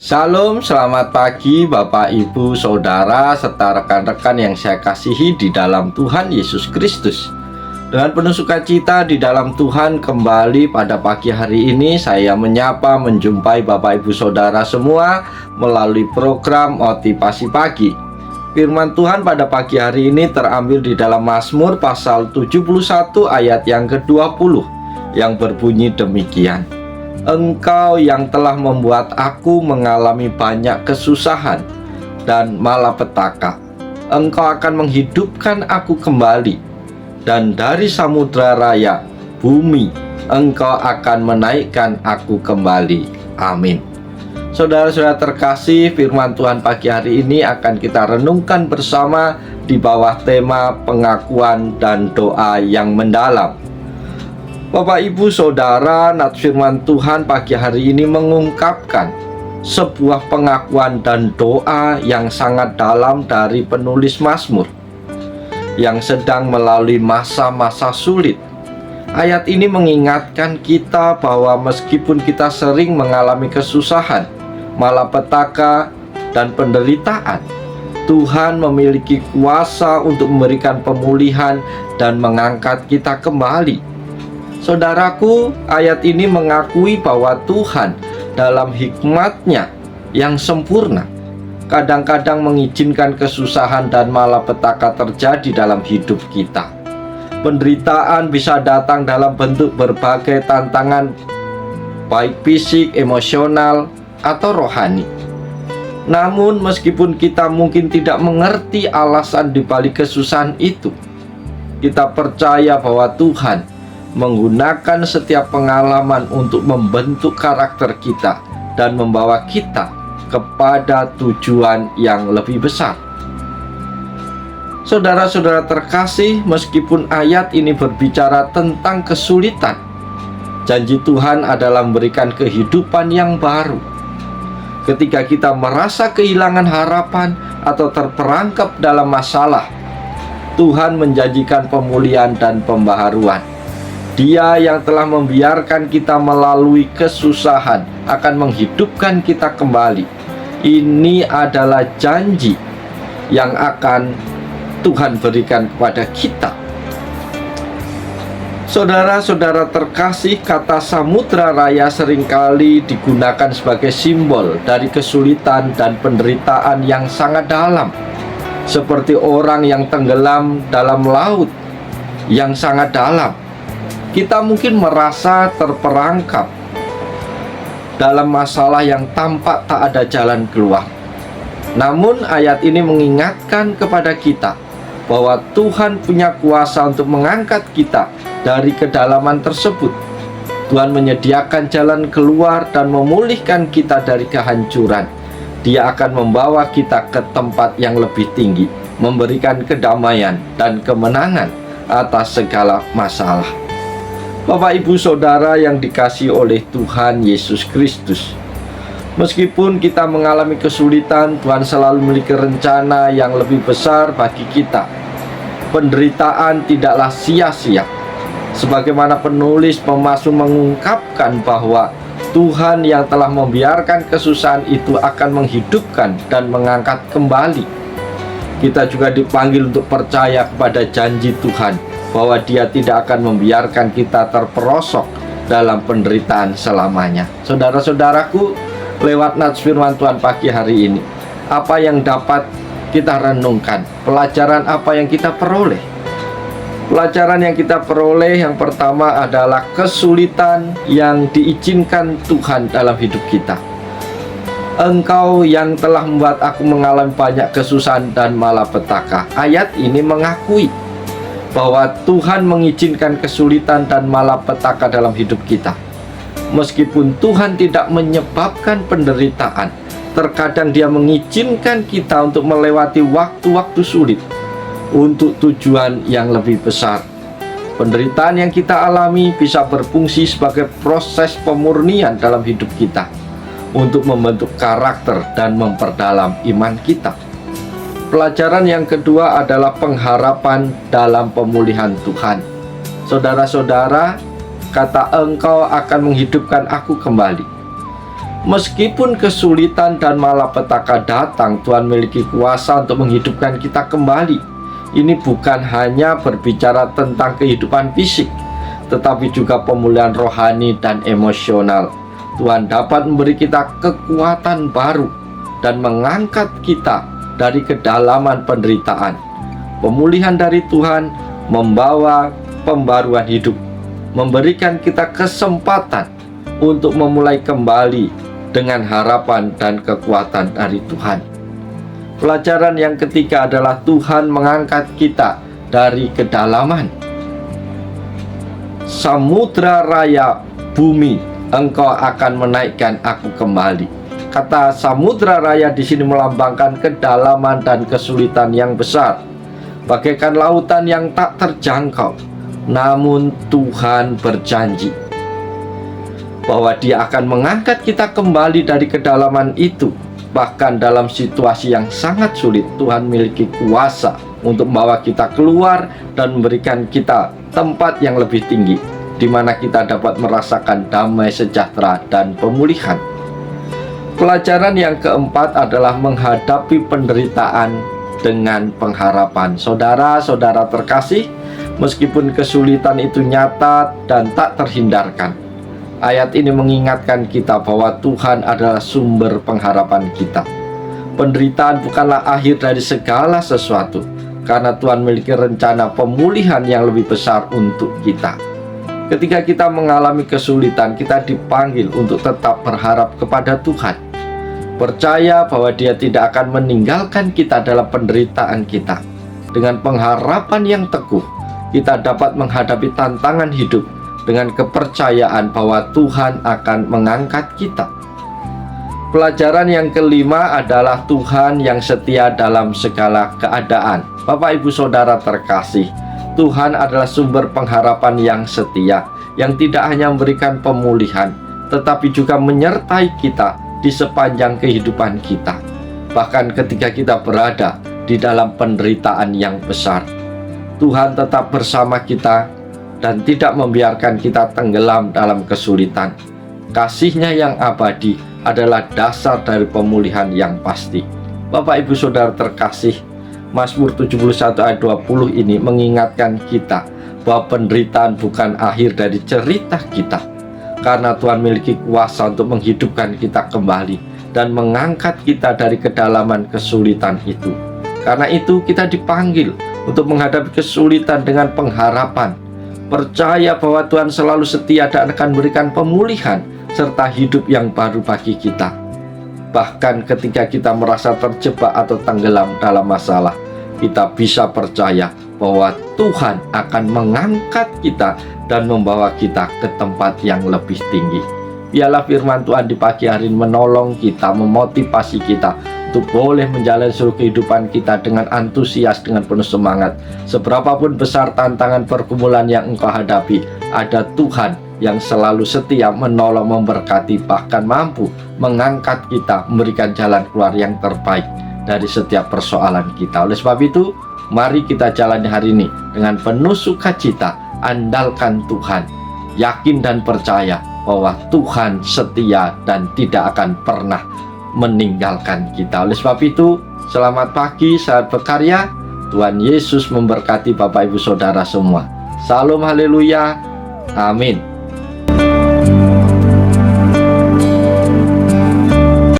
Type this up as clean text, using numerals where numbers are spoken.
Shalom, selamat pagi Bapak, Ibu, Saudara, serta rekan-rekan yang saya kasihi di dalam Tuhan Yesus Kristus. Dengan penuh sukacita di dalam Tuhan, kembali pada pagi hari ini saya menyapa menjumpai Bapak, Ibu, Saudara semua melalui program Motivasi Pagi. Firman Tuhan pada pagi hari ini terambil di dalam Mazmur pasal 71 ayat yang ke-20 yang berbunyi demikian. Engkau yang telah membuat aku mengalami banyak kesusahan dan malapetaka. Engkau akan menghidupkan aku kembali, dan dari samudra raya, bumi, Engkau akan menaikkan aku kembali. Amin. Saudara-saudara terkasih, firman Tuhan pagi hari ini akan kita renungkan bersama di bawah tema pengakuan dan doa yang mendalam. Bapak, Ibu, Saudara, nats firman Tuhan pagi hari ini mengungkapkan sebuah pengakuan dan doa yang sangat dalam dari penulis Mazmur yang sedang melalui masa-masa sulit. Ayat ini mengingatkan kita bahwa meskipun kita sering mengalami kesusahan, malapetaka, dan penderitaan, Tuhan memiliki kuasa untuk memberikan pemulihan dan mengangkat kita kembali. Saudaraku, ayat ini mengakui bahwa Tuhan dalam hikmat-Nya yang sempurna kadang-kadang mengizinkan kesusahan dan malapetaka terjadi dalam hidup kita. Penderitaan bisa datang dalam bentuk berbagai tantangan, baik fisik, emosional, atau rohani. Namun meskipun kita mungkin tidak mengerti alasan di balik kesusahan itu, kita percaya bahwa Tuhan menggunakan setiap pengalaman untuk membentuk karakter kita dan membawa kita kepada tujuan yang lebih besar. Saudara-saudara terkasih, meskipun ayat ini berbicara tentang kesulitan, janji Tuhan adalah memberikan kehidupan yang baru. Ketika kita merasa kehilangan harapan atau terperangkap dalam masalah, Tuhan menjanjikan pemulihan dan pembaharuan. Dia yang telah membiarkan kita melalui kesusahan akan menghidupkan kita kembali. Ini adalah janji yang akan Tuhan berikan kepada kita. Saudara-saudara terkasih, kata samudra raya seringkali digunakan sebagai simbol dari kesulitan dan penderitaan yang sangat dalam, seperti orang yang tenggelam dalam laut yang sangat dalam. Kita mungkin merasa terperangkap dalam masalah yang tampak tak ada jalan keluar. Namun ayat ini mengingatkan kepada kita bahwa Tuhan punya kuasa untuk mengangkat kita dari kedalaman tersebut. Tuhan menyediakan jalan keluar dan memulihkan kita dari kehancuran. Dia akan membawa kita ke tempat yang lebih tinggi, memberikan kedamaian dan kemenangan atas segala masalah. Bapak, Ibu, Saudara yang dikasihi oleh Tuhan Yesus Kristus, meskipun kita mengalami kesulitan, Tuhan selalu memiliki rencana yang lebih besar bagi kita. Penderitaan tidaklah sia-sia. Sebagaimana penulis Mazmur mengungkapkan bahwa Tuhan yang telah membiarkan kesusahan itu akan menghidupkan dan mengangkat kembali. Kita juga dipanggil untuk percaya kepada janji Tuhan bahwa Dia tidak akan membiarkan kita terperosok dalam penderitaan selamanya. Saudara-saudaraku, lewat nats firman Tuhan pagi hari ini, apa yang dapat kita renungkan? Pelajaran apa yang kita peroleh? Pelajaran yang kita peroleh yang pertama adalah kesulitan yang diizinkan Tuhan dalam hidup kita. Engkau yang telah membuat aku mengalami banyak kesusahan dan malapetaka. Ayat ini mengakui bahwa Tuhan mengizinkan kesulitan dan malapetaka dalam hidup kita. Meskipun Tuhan tidak menyebabkan penderitaan, terkadang Dia mengizinkan kita untuk melewati waktu-waktu sulit untuk tujuan yang lebih besar. Penderitaan yang kita alami bisa berfungsi sebagai proses pemurnian dalam hidup kita untuk membentuk karakter dan memperdalam iman kita. Pelajaran yang kedua adalah pengharapan dalam pemulihan Tuhan. Saudara-saudara, kata Engkau akan menghidupkan aku kembali. Meskipun kesulitan dan malapetaka datang, Tuhan memiliki kuasa untuk menghidupkan kita kembali. Ini bukan hanya berbicara tentang kehidupan fisik, tetapi juga pemulihan rohani dan emosional. Tuhan dapat memberi kita kekuatan baru dan mengangkat kita dari kedalaman penderitaan. Pemulihan dari Tuhan membawa pembaruan hidup, memberikan kita kesempatan untuk memulai kembali dengan harapan dan kekuatan dari Tuhan. Pelajaran yang ketiga adalah Tuhan mengangkat kita dari kedalaman. Samudra raya bumi, engkau akan menaikkan aku kembali. Kata samudra raya di sini melambangkan kedalaman dan kesulitan yang besar, bagaikan lautan yang tak terjangkau. Namun Tuhan berjanji bahwa Dia akan mengangkat kita kembali dari kedalaman itu. Bahkan dalam situasi yang sangat sulit, Tuhan memiliki kuasa untuk membawa kita keluar dan memberikan kita tempat yang lebih tinggi, di mana kita dapat merasakan damai sejahtera dan pemulihan. Pelajaran yang keempat adalah menghadapi penderitaan dengan pengharapan. Saudara-saudara terkasih, meskipun kesulitan itu nyata dan tak terhindarkan, ayat ini mengingatkan kita bahwa Tuhan adalah sumber pengharapan kita. Penderitaan bukanlah akhir dari segala sesuatu, karena Tuhan memiliki rencana pemulihan yang lebih besar untuk kita. Ketika kita mengalami kesulitan, kita dipanggil untuk tetap berharap kepada Tuhan. Percaya bahwa Dia tidak akan meninggalkan kita dalam penderitaan kita. Dengan pengharapan yang teguh, kita dapat menghadapi tantangan hidup dengan kepercayaan bahwa Tuhan akan mengangkat kita. Pelajaran yang kelima adalah Tuhan yang setia dalam segala keadaan. Bapak, Ibu, Saudara terkasih, Tuhan adalah sumber pengharapan yang setia, yang tidak hanya memberikan pemulihan, tetapi juga menyertai kita di sepanjang kehidupan kita. Bahkan ketika kita berada di dalam penderitaan yang besar, Tuhan tetap bersama kita dan tidak membiarkan kita tenggelam dalam kesulitan. Kasih-Nya yang abadi adalah dasar dari pemulihan yang pasti. Bapak, Ibu, Saudara terkasih, Mazmur 71 ayat 20 ini mengingatkan kita bahwa penderitaan bukan akhir dari cerita kita, karena Tuhan memiliki kuasa untuk menghidupkan kita kembali dan mengangkat kita dari kedalaman kesulitan itu. Karena itu kita dipanggil untuk menghadapi kesulitan dengan pengharapan, percaya bahwa Tuhan selalu setia dan akan memberikan pemulihan serta hidup yang baru bagi kita. Bahkan ketika kita merasa terjebak atau tenggelam dalam masalah, kita bisa percaya bahwa Tuhan akan mengangkat kita dan membawa kita ke tempat yang lebih tinggi. Biarlah firman Tuhan di pagi hari ini menolong kita, memotivasi kita untuk boleh menjalani seluruh kehidupan kita dengan antusias, dengan penuh semangat. Seberapapun besar tantangan pergumulan yang engkau hadapi, ada Tuhan yang selalu setia menolong, memberkati, bahkan mampu mengangkat kita, memberikan jalan keluar yang terbaik dari setiap persoalan kita. Oleh sebab itu, mari kita jalani hari ini dengan penuh sukacita, andalkan Tuhan, yakin dan percaya bahwa Tuhan setia dan tidak akan pernah meninggalkan kita. Oleh sebab itu, selamat pagi, saat berkarya. Tuhan Yesus memberkati Bapak, Ibu, Saudara semua. Salam, haleluya, amin.